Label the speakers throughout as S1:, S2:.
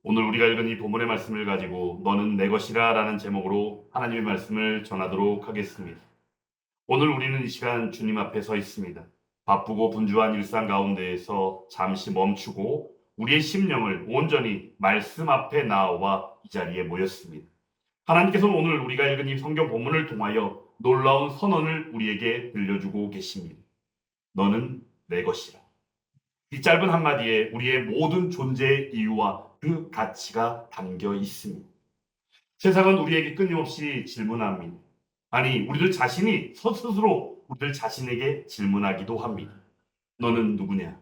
S1: 오늘 우리가 읽은 이 본문의 말씀을 가지고 너는 내 것이라 라는 제목으로 하나님의 말씀을 전하도록 하겠습니다. 오늘 우리는 이 시간 주님 앞에 서 있습니다. 바쁘고 분주한 일상 가운데에서 잠시 멈추고 우리의 심령을 온전히 말씀 앞에 나와 이 자리에 모였습니다. 하나님께서는 오늘 우리가 읽은 이 성경 본문을 통하여 놀라운 선언을 우리에게 들려주고 계십니다. 너는 내 것이라. 이 짧은 한마디에 우리의 모든 존재의 이유와 그 가치가 담겨 있습니다. 세상은 우리에게 끊임없이 질문합니다. 아니, 우리들 자신이 스스로 우리들 자신에게 질문하기도 합니다. 너는 누구냐?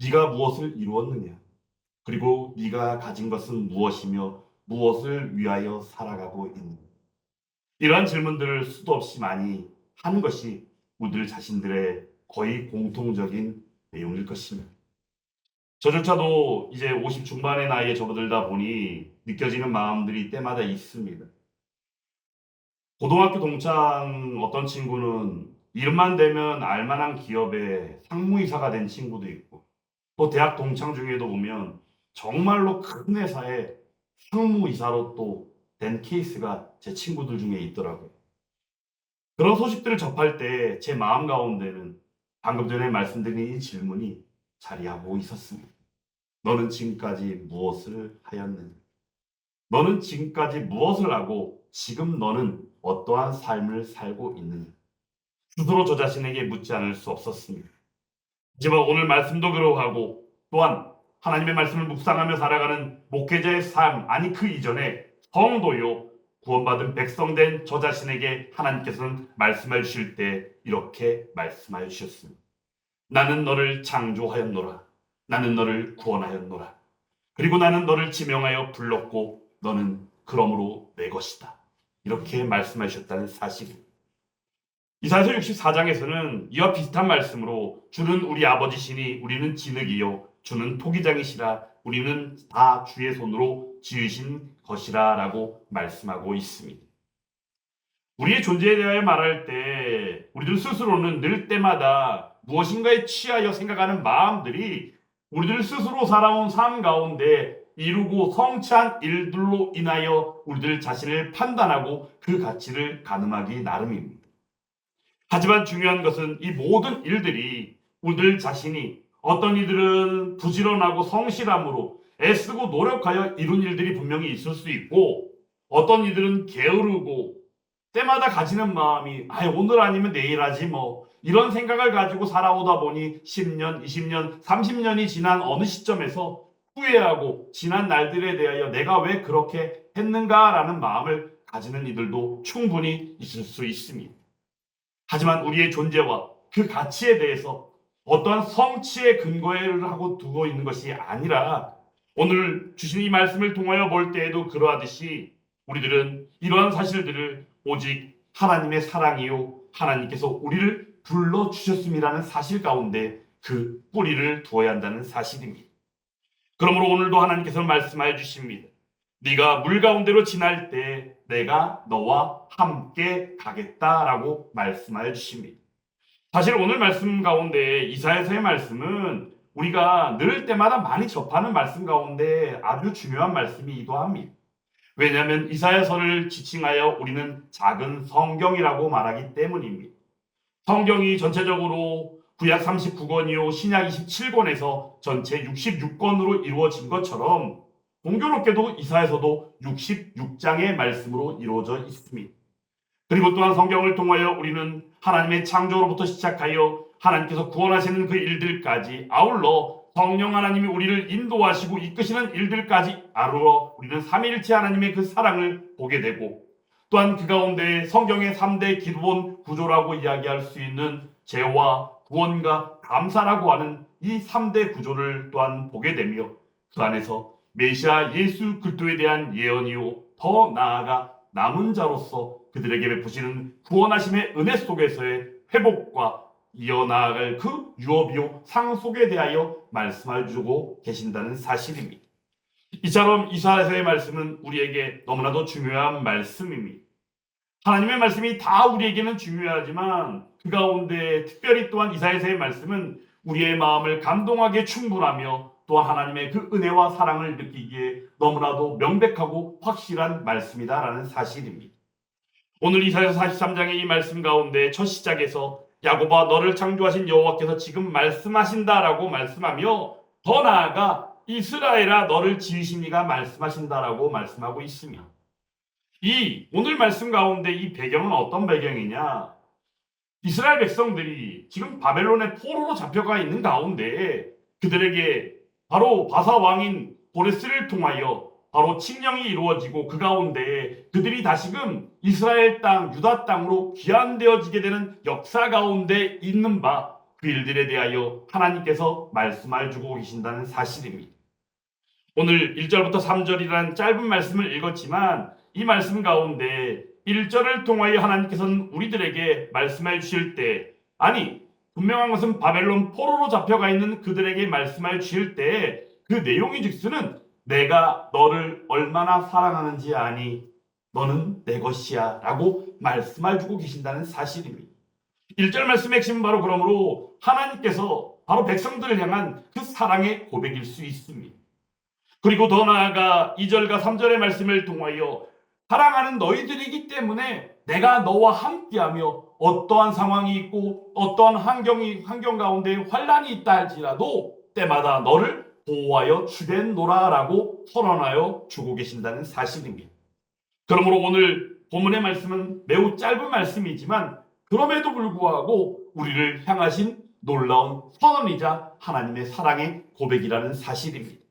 S1: 네가 무엇을 이루었느냐? 그리고 네가 가진 것은 무엇이며 무엇을 위하여 살아가고 있느냐? 이러한 질문들을 수도 없이 많이 하는 것이 우리들 자신들의 거의 공통적인 내용일 것입니다. 저조차도 이제 50 중반의 나이에 접어들다 보니 느껴지는 마음들이 때마다 있습니다. 고등학교 동창 어떤 친구는 이름만 대면 알만한 기업의 상무이사가 된 친구도 있고, 또 대학 동창 중에도 보면 정말로 큰 회사의 상무이사로 또 된 케이스가 제 친구들 중에 있더라고요. 그런 소식들을 접할 때 제 마음 가운데는 방금 전에 말씀드린 이 질문이 자리하고 있었습니다. 너는 지금까지 무엇을 하였느냐? 너는 지금까지 무엇을 하고 지금 너는 어떠한 삶을 살고 있느냐? 스스로 저 자신에게 묻지 않을 수 없었습니다. 하지만 오늘 말씀도 그러하고 또한 하나님의 말씀을 묵상하며 살아가는 목회자의 삶, 아니 그 이전에 성도요 구원받은 백성된 저 자신에게 하나님께서는 말씀해 주실 때 이렇게 말씀하여 주셨습니다. 나는 너를 창조하였노라. 나는 너를 구원하였노라. 그리고 나는 너를 지명하여 불렀고 너는 그러므로 내 것이다. 이렇게 말씀하셨다는 사실입니다. 이사야서 64장에서는 이와 비슷한 말씀으로 주는 우리 아버지시니 우리는 진흙이요 주는 토기장이시라 우리는 다 주의 손으로 지으신 것이라 라고 말씀하고 있습니다. 우리의 존재에 대하여 말할 때 우리들 스스로는 늘 때마다 무엇인가에 취하여 생각하는 마음들이 우리들 스스로 살아온 삶 가운데 이루고 성취한 일들로 인하여 우리들 자신을 판단하고 그 가치를 가늠하기 나름입니다. 하지만 중요한 것은 이 모든 일들이 우리들 자신이 어떤 이들은 부지런하고 성실함으로 애쓰고 노력하여 이룬 일들이 분명히 있을 수 있고 어떤 이들은 게으르고 때마다 가지는 마음이 오늘 아니면 내일 하지 뭐 이런 생각을 가지고 살아오다 보니 10년, 20년, 30년이 지난 어느 시점에서 후회하고 지난 날들에 대하여 내가 왜 그렇게 했는가라는 마음을 가지는 이들도 충분히 있을 수 있습니다. 하지만 우리의 존재와 그 가치에 대해서 어떠한 성취의 근거를 하고 두고 있는 것이 아니라 오늘 주신 이 말씀을 통하여 볼 때에도 그러하듯이 우리들은 이러한 사실들을 오직 하나님의 사랑이요 하나님께서 우리를 불러주셨음이라는 사실 가운데 그 뿌리를 두어야 한다는 사실입니다. 그러므로 오늘도 하나님께서 말씀하여 주십니다. 네가 물 가운데로 지날 때 내가 너와 함께 가겠다라고 말씀하여 주십니다. 사실 오늘 말씀 가운데 이사야서의 말씀은 우리가 늘 때마다 많이 접하는 말씀 가운데 아주 중요한 말씀이기도 합니다. 왜냐하면 이사야서를 지칭하여 우리는 작은 성경이라고 말하기 때문입니다. 성경이 전체적으로 구약 39권이요 신약 27권에서 전체 66권으로 이루어진 것처럼 공교롭게도 이사야서도 66장의 말씀으로 이루어져 있습니다. 그리고 또한 성경을 통하여 우리는 하나님의 창조로부터 시작하여 하나님께서 구원하시는 그 일들까지 아울러 성령 하나님이 우리를 인도하시고 이끄시는 일들까지 아울러 우리는 삼위일체 하나님의 그 사랑을 보게 되고 또한 그 가운데 성경의 3대 기본 구조라고 이야기할 수 있는 죄와 구원과 감사라고 하는 이 3대 구조를 또한 보게 되며 그 안에서 메시아 예수 그리스도에 대한 예언이요 더 나아가 남은 자로서 그들에게 베푸시는 구원하심의 은혜 속에서의 회복과 이어나갈 그 유업이요 상속에 대하여 말씀해 주고 계신다는 사실입니다. 이처럼 이사야서의 말씀은 우리에게 너무나도 중요한 말씀입니다. 하나님의 말씀이 다 우리에게는 중요하지만 그 가운데 특별히 또한 이사야서의 말씀은 우리의 마음을 감동하게 충분하며 또한 하나님의 그 은혜와 사랑을 느끼기에 너무나도 명백하고 확실한 말씀이다라는 사실입니다. 오늘 이사야서 43장의 이 말씀 가운데 첫 시작에서 야곱아 너를 창조하신 여호와께서 지금 말씀하신다라고 말씀하며, 더 나아가 이스라엘아 너를 지으신 이가 말씀하신다라고 말씀하고 있으며, 이 오늘 말씀 가운데 이 배경은 어떤 배경이냐? 이스라엘 백성들이 지금 바벨론의 포로로 잡혀가 있는 가운데 그들에게 바로 바사 왕인 고레스를 통하여 바로 칙령이 이루어지고, 그 가운데 그들이 다시금 이스라엘 땅 유다 땅으로 귀환되어지게 되는 역사 가운데 있는 바, 그 일들에 대하여 하나님께서 말씀을 주고 계신다는 사실입니다. 오늘 1절부터 3절이라는 짧은 말씀을 읽었지만, 이 말씀 가운데 1절을 통하여 하나님께서는 우리들에게 말씀해 주실 때, 아니 분명한 것은 바벨론 포로로 잡혀가 있는 그들에게 말씀해 주실 때 그 내용이 즉수는 내가 너를 얼마나 사랑하는지 아니, 너는 내 것이야 라고 말씀해 주고 계신다는 사실입니다. 1절 말씀의 핵심은 바로 그러므로 하나님께서 바로 백성들을 향한 그 사랑의 고백일 수 있습니다. 그리고 더 나아가 2절과 3절의 말씀을 통하여 사랑하는 너희들이기 때문에 내가 너와 함께하며 어떠한 상황이 있고 어떠한 환경 가운데 환란이 있다 할지라도 때마다 너를 보호하여 주겠노라라고 선언하여 주고 계신다는 사실입니다. 그러므로 오늘 본문의 말씀은 매우 짧은 말씀이지만 그럼에도 불구하고 우리를 향하신 놀라운 선언이자 하나님의 사랑의 고백이라는 사실입니다.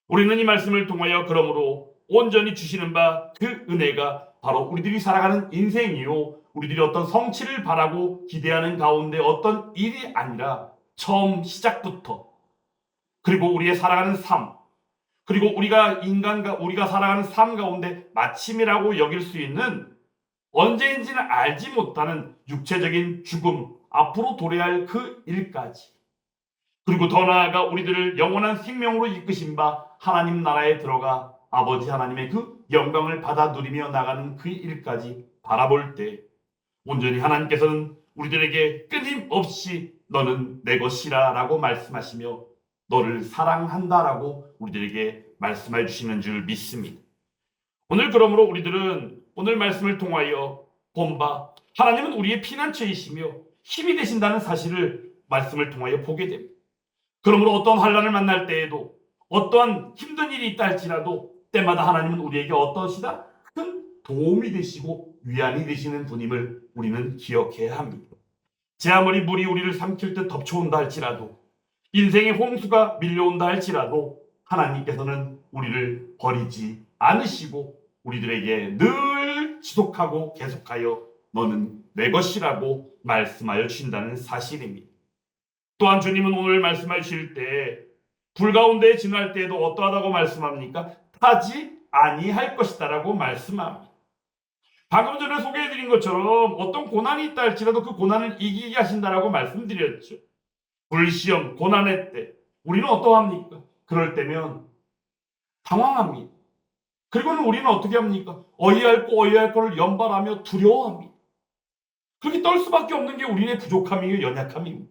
S1: 우리는 이 말씀을 통하여 그러므로 온전히 주시는 바 그 은혜가 바로 우리들이 살아가는 인생이요, 우리들이 어떤 성취를 바라고 기대하는 가운데 어떤 일이 아니라 처음 시작부터, 그리고 우리의 살아가는 삶, 그리고 우리가 살아가는 삶 가운데 마침이라고 여길 수 있는, 언제인지는 알지 못하는 육체적인 죽음, 앞으로 도래할 그 일까지, 그리고 더 나아가 우리들을 영원한 생명으로 이끄신 바 하나님 나라에 들어가 아버지 하나님의 그 영광을 받아 누리며 나가는 그 일까지 바라볼 때, 온전히 하나님께서는 우리들에게 끊임없이 너는 내 것이라 라고 말씀하시며 너를 사랑한다라고 우리들에게 말씀해 주시는 줄 믿습니다. 오늘 그러므로 우리들은 오늘 말씀을 통하여 본바 하나님은 우리의 피난처이시며 힘이 되신다는 사실을 말씀을 통하여 보게 됩니다. 그러므로 어떤 환난을 만날 때에도, 어떠한 힘든 일이 있다 할지라도 때마다 하나님은 우리에게 어떠시다? 큰 도움이 되시고 위안이 되시는 분임을 우리는 기억해야 합니다. 제 아무리 물이 우리를 삼킬 듯 덮쳐온다 할지라도, 인생의 홍수가 밀려온다 할지라도 하나님께서는 우리를 버리지 않으시고 우리들에게 늘 지속하고 계속하여 너는 내 것이라고 말씀하여 주신다는 사실입니다. 또한 주님은 오늘 말씀해 주실 때 불 가운데 지날 때에도 어떠하다고 말씀합니까? 타지 아니할 것이다 라고 말씀합니다. 방금 전에 소개해드린 것처럼 어떤 고난이 있다 할지라도 그 고난을 이기게 하신다라고 말씀드렸죠. 불시험, 고난의 때 우리는 어떠합니까? 그럴 때면 당황합니다. 그리고는 우리는 어떻게 합니까? 어이할 거를 연발하며 두려워합니다. 그렇게 떨 수밖에 없는 게 우리의 부족함이요, 연약함입니다.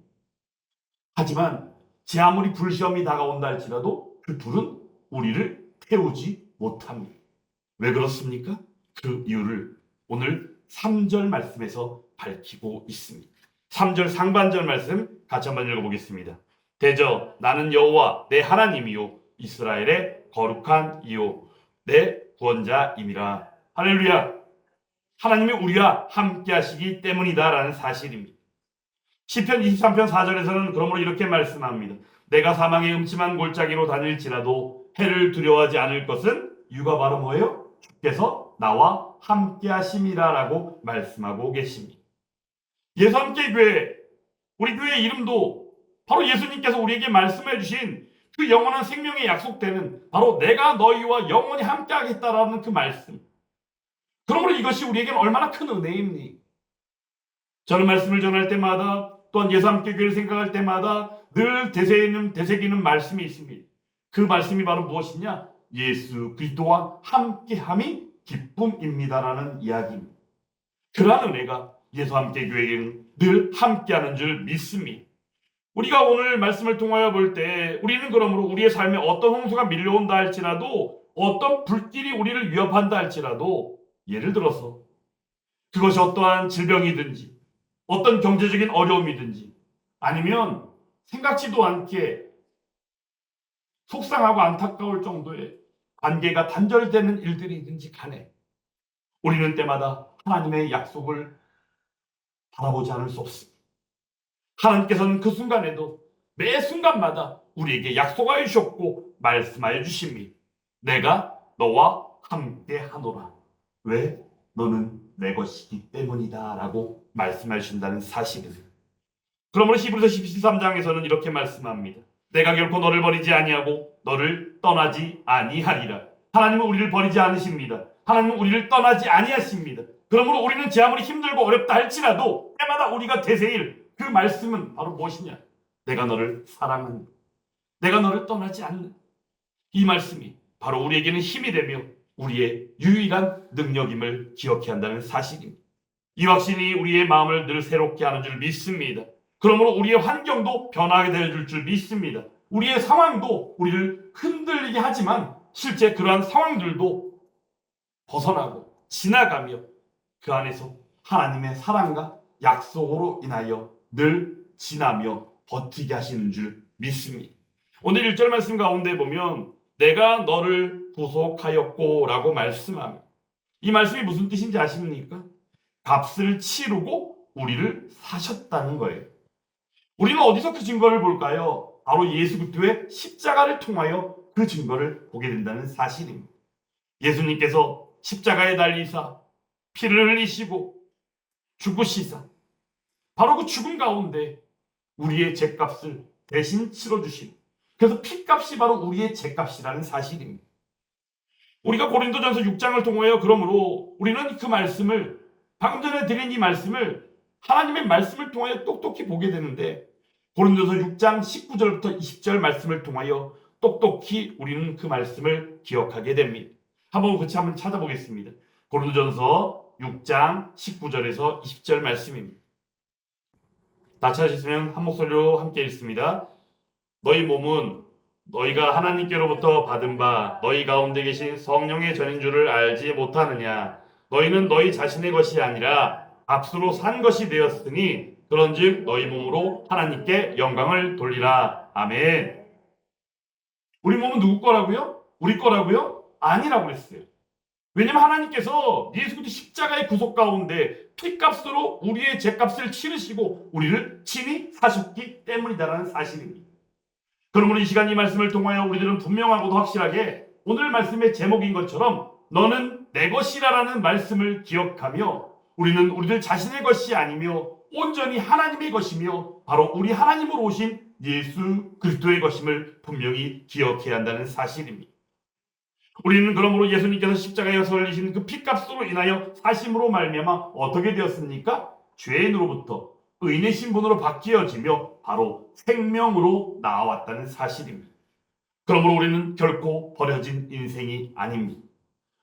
S1: 하지만 제 아무리 불시험이 다가온다 할지라도 그 불은 우리를 태우지 못합니다. 왜 그렇습니까? 그 이유를 오늘 3절 말씀에서 밝히고 있습니다. 3절 상반절 말씀 같이 한번 읽어보겠습니다. 대저 나는 여호와 내 하나님이요 이스라엘의 거룩한 이요 내 구원자임이라. 할렐루야. 하나님이 우리와 함께 하시기 때문이다 라는 사실입니다. 시편 23편 4절에서는 그러므로 이렇게 말씀합니다. 내가 사망의 음침한 골짜기로 다닐지라도 해를 두려워하지 않을 것은 이유가 바로 뭐예요? 주께서 나와 함께 하심이라 라고 말씀하고 계십니다. 예수 함께 교회, 우리 교회 이름도 바로 예수님께서 우리에게 말씀해 주신 그 영원한 생명의 약속되는 바로 내가 너희와 영원히 함께 하겠다라는 그 말씀. 그러므로 이것이 우리에게는 얼마나 큰 은혜입니까? 저는 말씀을 전할 때마다, 또한 예수 함께 교회를 생각할 때마다 늘 되새기는 말씀이 있습니다. 그 말씀이 바로 무엇이냐? 예수 그리스도와 함께함이 기쁨입니다라는 이야기입니다. 그러한 은혜가 예수 함께 교회에게는 늘 함께하는 줄 믿습니다. 우리가 오늘 말씀을 통하여 볼 때 우리는 그러므로 우리의 삶에 어떤 홍수가 밀려온다 할지라도 어떤 불길이 우리를 위협한다 할지라도 예를 들어서 그것이 어떠한 질병이든지 어떤 경제적인 어려움이든지 아니면 생각지도 않게 속상하고 안타까울 정도의 관계가 단절되는 일들이든지 간에 우리는 때마다 하나님의 약속을 바라보지 않을 수 없습니다. 하나님께서는 그 순간에도 매 순간마다 우리에게 약속하여 주셨고 말씀하여 주십니다. 내가 너와 함께 하노라. 왜? 너는 내 것이기 때문이다 라고 말씀하여 주신다는 사실입니다. 그러므로 히브리서 13장에서는 이렇게 말씀합니다. 내가 결코 너를 버리지 아니하고 너를 떠나지 아니하리라. 하나님은 우리를 버리지 않으십니다. 하나님은 우리를 떠나지 아니하십니다. 그러므로 우리는 제 아무리 힘들고 어렵다 할지라도 때마다 우리가 되새일 그 말씀은 바로 무엇이냐? 내가 너를 사랑한다. 내가 너를 떠나지 않는 이 말씀이 바로 우리에게는 힘이 되며 우리의 유일한 능력임을 기억해야 한다는 사실입니다. 이 확신이 우리의 마음을 늘 새롭게 하는 줄 믿습니다. 그러므로 우리의 환경도 변하게 되어줄 줄 믿습니다. 우리의 상황도 우리를 흔들리게 하지만 실제 그러한 상황들도 벗어나고 지나가며 그 안에서 하나님의 사랑과 약속으로 인하여 늘 지나며 버티게 하시는 줄 믿습니다. 오늘 1절 말씀 가운데 보면 내가 너를 구속하였고 라고 말씀합니다. 이 말씀이 무슨 뜻인지 아십니까? 값을 치르고 우리를 사셨다는 거예요. 우리는 어디서 그 증거를 볼까요? 바로 예수 그리스도의 십자가를 통하여 그 증거를 보게 된다는 사실입니다. 예수님께서 십자가에 달리사 피를 흘리시고 죽으시사 바로 그 죽음 가운데 우리의 죄값을 대신 치러주신, 그래서 피값이 바로 우리의 죄값이라는 사실입니다. 우리가 고린도전서 6장을 통하여 그러므로 우리는 그 말씀을 방금 전에 드린 이 말씀을 하나님의 말씀을 통하여 똑똑히 보게 되는데 고린도서 6장 19절부터 20절 말씀을 통하여 똑똑히 우리는 그 말씀을 기억하게 됩니다. 한번 같이 한번 찾아보겠습니다. 고린도전서 6장 19절에서 20절 말씀입니다. 다 찾으시면 한 목소리로 함께 읽습니다. 너희 몸은 너희가 하나님께로부터 받은 바 너희 가운데 계신 성령의 전인 줄을 알지 못하느냐. 너희는 너희 자신의 것이 아니라 값으로 산 것이 되었으니 그런즉 너희 몸으로 하나님께 영광을 돌리라. 아멘. 우리 몸은 누구 거라고요? 우리 거라고요? 아니라고 그랬어요. 왜냐하면 하나님께서 예수 그리스도 십자가의 구속 가운데 피값으로 우리의 죄값을 치르시고 우리를 친히 사셨기 때문이다라는 사실입니다. 그러므로 이 시간 이 말씀을 통하여 우리들은 분명하고도 확실하게 오늘 말씀의 제목인 것처럼 너는 내 것이라라는 말씀을 기억하며 우리는 우리들 자신의 것이 아니며 온전히 하나님의 것이며 바로 우리 하나님으로 오신 예수 그리스도의 것임을 분명히 기억해야 한다는 사실입니다. 우리는 그러므로 예수님께서 십자가에서 흘리신 그 피값으로 인하여 사심으로 말미암아 어떻게 되었습니까? 죄인으로부터 의인의 신분으로 바뀌어지며 바로 생명으로 나아왔다는 사실입니다. 그러므로 우리는 결코 버려진 인생이 아닙니다.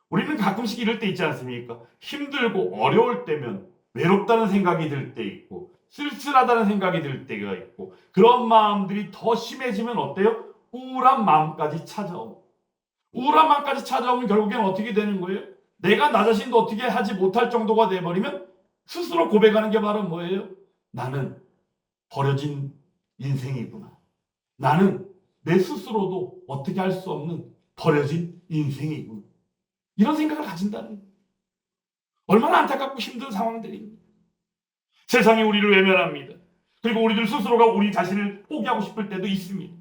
S1: 우리는 가끔씩 이럴 때 있지 않습니까? 힘들고 어려울 때면 외롭다는 생각이 들 때 있고 쓸쓸하다는 생각이 들 때가 있고 그런 마음들이 더 심해지면 어때요? 우울한 마음까지 찾아오고 우울한 마음까지 찾아오면 결국엔 어떻게 되는 거예요? 내가 나 자신도 어떻게 하지 못할 정도가 돼버리면 스스로 고백하는 게 바로 뭐예요? 나는 버려진 인생이구나. 나는 내 스스로도 어떻게 할 수 없는 버려진 인생이구나. 이런 생각을 가진다는 거예요. 얼마나 안타깝고 힘든 상황들입니다. 세상이 우리를 외면합니다. 그리고 우리들 스스로가 우리 자신을 포기하고 싶을 때도 있습니다.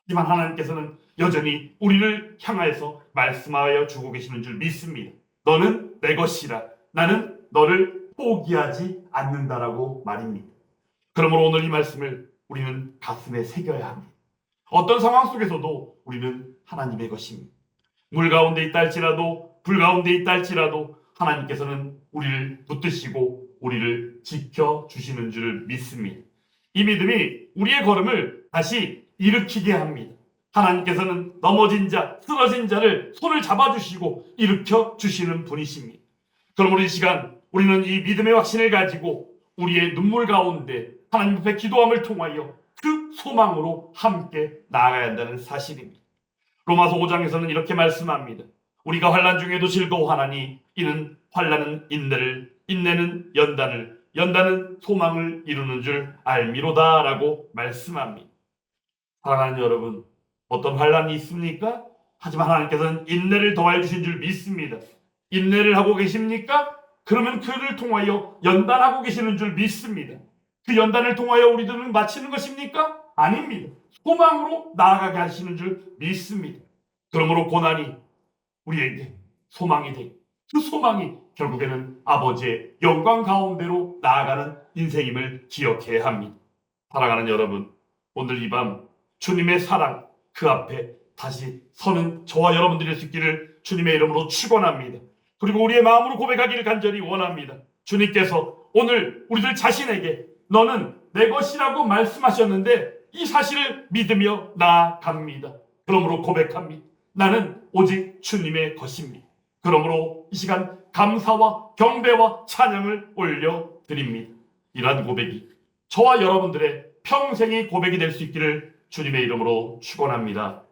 S1: 하지만 하나님께서는 여전히 우리를 향하여서 말씀하여 주고 계시는 줄 믿습니다. 너는 내 것이라. 나는 너를 포기하지 않는다라고 말입니다. 그러므로 오늘 이 말씀을 우리는 가슴에 새겨야 합니다. 어떤 상황 속에서도 우리는 하나님의 것입니다. 물 가운데 있다 할지라도 불 가운데 있다 할지라도 하나님께서는 우리를 붙드시고 우리를 지켜주시는 줄 믿습니다. 이 믿음이 우리의 걸음을 다시 일으키게 합니다. 하나님께서는 넘어진 자, 쓰러진 자를 손을 잡아주시고 일으켜주시는 분이십니다. 그러므로 이 시간 우리는 이 믿음의 확신을 가지고 우리의 눈물 가운데 하나님 앞에 기도함을 통하여 그 소망으로 함께 나아가야 한다는 사실입니다. 로마서 5장에서는 이렇게 말씀합니다. 우리가 환난 중에도 즐거워하나니 이는 환난은 인내를, 인내는 연단을, 연단은 소망을 이루는 줄 알미로다 라고 말씀합니다. 사랑하는 여러분, 어떤 환난이 있습니까? 하지만 하나님께서는 인내를 더해 주신 줄 믿습니다. 인내를 하고 계십니까? 그러면 그를 통하여 연단하고 계시는 줄 믿습니다. 그 연단을 통하여 우리들은 마치는 것입니까? 아닙니다. 소망으로 나아가게 하시는 줄 믿습니다. 그러므로 고난이 우리에게 소망이 되고 그 소망이 결국에는 아버지의 영광 가운데로 나아가는 인생임을 기억해야 합니다. 사랑하는 여러분, 오늘 이 밤 주님의 사랑 그 앞에 다시 서는 저와 여러분들이 될 수 있기를 주님의 이름으로 축원합니다. 그리고 우리의 마음으로 고백하기를 간절히 원합니다. 주님께서 오늘 우리들 자신에게 너는 내 것이라고 말씀하셨는데 이 사실을 믿으며 나아갑니다. 그러므로 고백합니다. 나는 오직 주님의 것입니다. 그러므로 이 시간 감사와 경배와 찬양을 올려드립니다. 이러한 고백이 저와 여러분들의 평생의 고백이 될 수 있기를 주님의 이름으로 축원합니다.